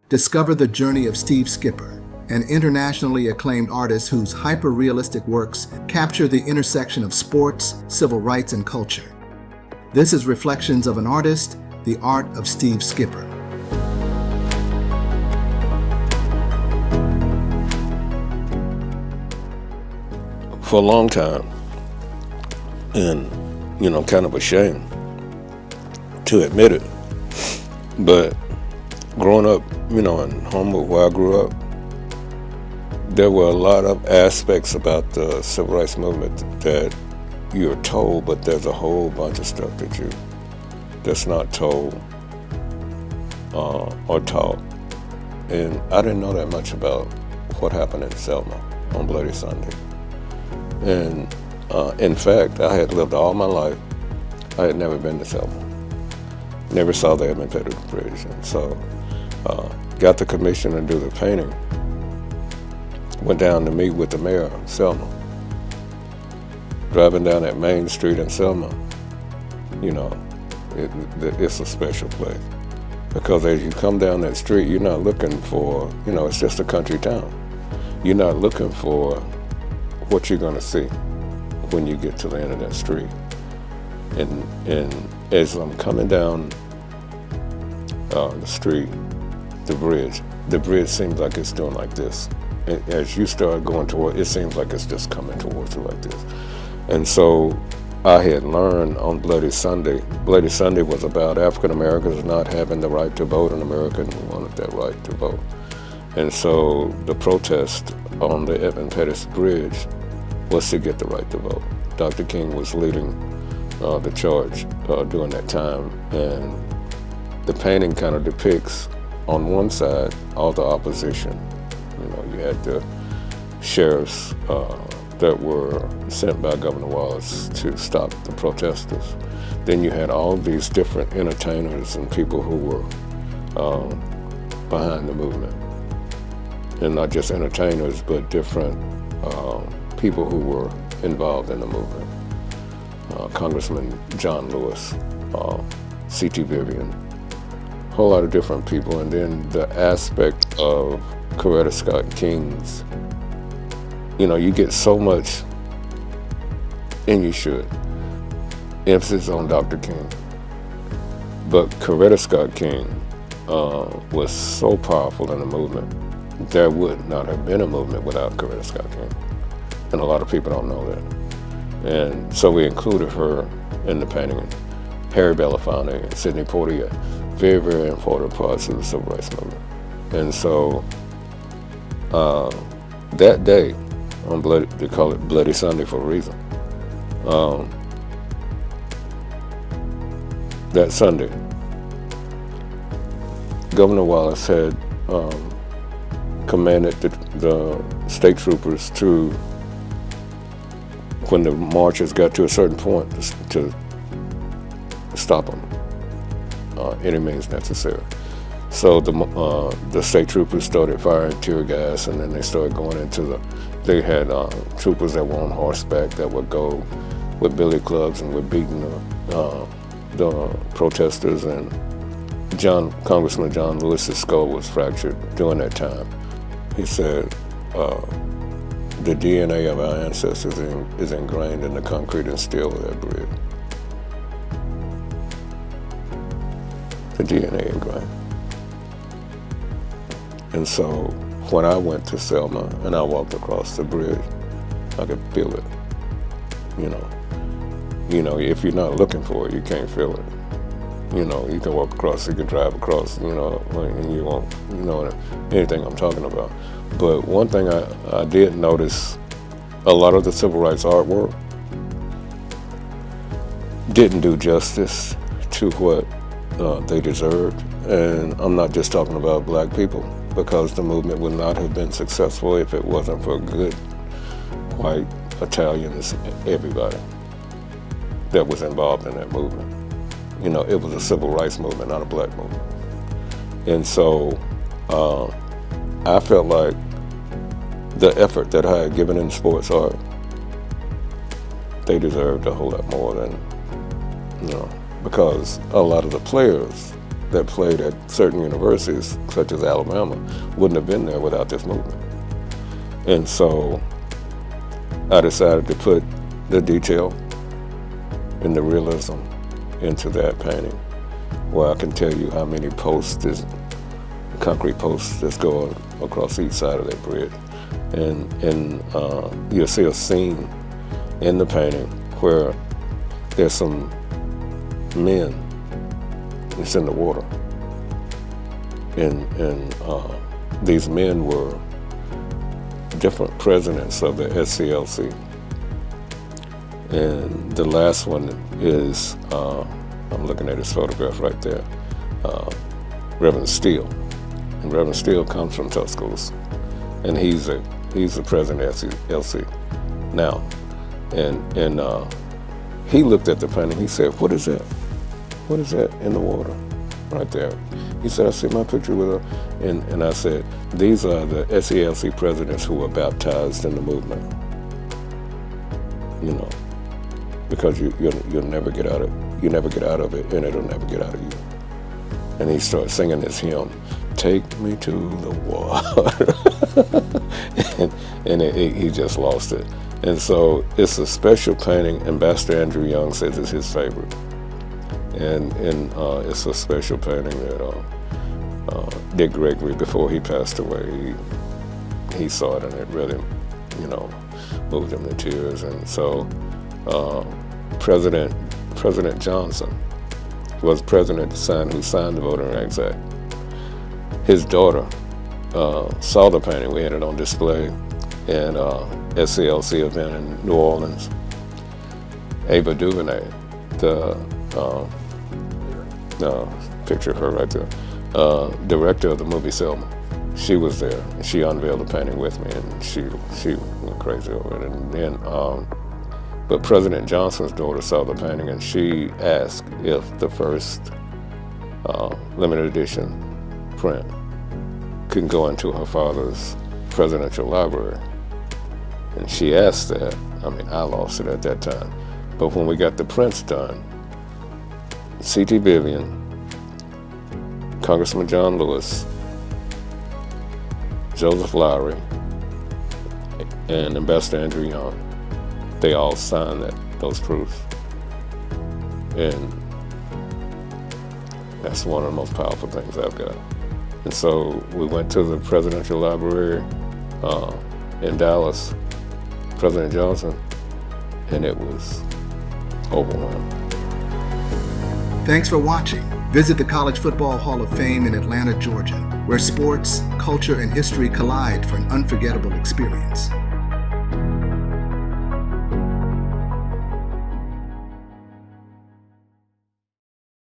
Discover the journey of Steve Skipper, an internationally acclaimed artist whose hyper-realistic works capture the intersection of sports, civil rights, and culture. This is Reflections of an Artist, the Art of Steve Skipper. For a long time, and kind of ashamed to admit it, but growing up, in Homewood where I grew up, there were a lot of aspects about the civil rights movement that you're told, but there's a whole bunch of stuff that's not told or taught. And I didn't know that much about what happened in Selma on Bloody Sunday. And in fact, I had lived all my life. I had never been to Selma. Never saw the Edmund Pettus Bridge. And so got the commission to do the painting. Went down to meet with the mayor of Selma. Driving down that main street in Selma, it's a special place. Because as you come down that street, you're not looking for, it's just a country town. You're not looking for what you're going to see when you get to the end of that street. And as I'm coming down the street, the bridge seems like it's doing like this. And as you start going toward, it seems like it's just coming towards you like this. And so I had learned on Bloody Sunday was about African Americans not having the right to vote in America, and we wanted that right to vote. And so the protest on the Edmund Pettus Bridge was to get the right to vote. Dr. King was leading the charge during that time, and the painting kind of depicts, on one side, all the opposition. You had the sheriffs that were sent by Governor Wallace to stop the protesters. Then you had all these different entertainers and people who were behind the movement. And not just entertainers, but different people who were involved in the movement. Congressman John Lewis, C.T. Vivian, a whole lot of different people. And then the aspect of Coretta Scott King's, you get so much, and you should, emphasis on Dr. King. But Coretta Scott King was so powerful in the movement. There would not have been a movement without Coretta Scott King. And a lot of people don't know that. And so we included her in the painting. Harry Belafonte and Sidney Poitier, very, very important parts of the civil rights movement. And so that day, on they call it Bloody Sunday for a reason. That Sunday, Governor Wallace had commanded the state troopers to, when the marchers got to a certain point, to stop them, any means necessary. So the state troopers started firing tear gas, and then they started going into they had troopers that were on horseback that would go with billy clubs and were beating the protesters, and Congressman John Lewis's skull was fractured during that time. He said, the DNA of our ancestors is ingrained in the concrete and steel of that bridge. The DNA ingrained. And so when I went to Selma and I walked across the bridge, I could feel it. If you're not looking for it, you can't feel it. You can walk across, you can drive across, and you won't, anything I'm talking about. But one thing I did notice, a lot of the civil rights artwork didn't do justice to what they deserved. And I'm not just talking about black people, because the movement would not have been successful if it wasn't for good white, Italians, everybody that was involved in that movement. It was a civil rights movement, not a black movement. And so I felt like the effort that I had given in sports art, they deserved a whole lot more than, because a lot of the players that played at certain universities, such as Alabama, wouldn't have been there without this movement. And so I decided to put the detail and the realism into that painting, where I can tell you how many concrete posts that's going across each side of that bridge. And you'll see a scene in the painting where there's some men that's in the water. And these men were different presidents of the SCLC. And the last one is, I'm looking at his photograph right there, Reverend Steele. And Reverend Steele comes from Tuscaloosa, and he's the president of SCLC now. And he looked at the painting. He said, "What is that? What is that in the water right there?" He said, "I see my picture with her." And I said, "These are the SCLC presidents who were baptized in the movement. You know, because you'll never get out of it. You never get out of it, and it'll never get out of you." And he started singing this hymn, "Take me to the water." and he just lost it. And so it's a special painting. Ambassador Andrew Young says it's his favorite. And it's a special painting that Dick Gregory, before he passed away, he saw it, and it really, moved him to tears. And so President Johnson was president who signed the Voting Rights Act. His daughter saw the painting. We had it on display in SCLC event in New Orleans. Ava DuVernay, the picture of her right there, director of the movie Selma, she was there. She unveiled the painting with me, and she went crazy over it. And then, but President Johnson's daughter saw the painting, and she asked if the first limited edition print could go into her father's presidential library. And she asked that. I lost it at that time. But when we got the prints done, C.T. Vivian, Congressman John Lewis, Joseph Lowry, and Ambassador Andrew Young, they all signed those proofs. And that's one of the most powerful things I've got. And so we went to the presidential library in Dallas, President Johnson, and it was overwhelming. Thanks for watching. Visit the College Football Hall of Fame in Atlanta, Georgia, where sports, culture, and history collide for an unforgettable experience.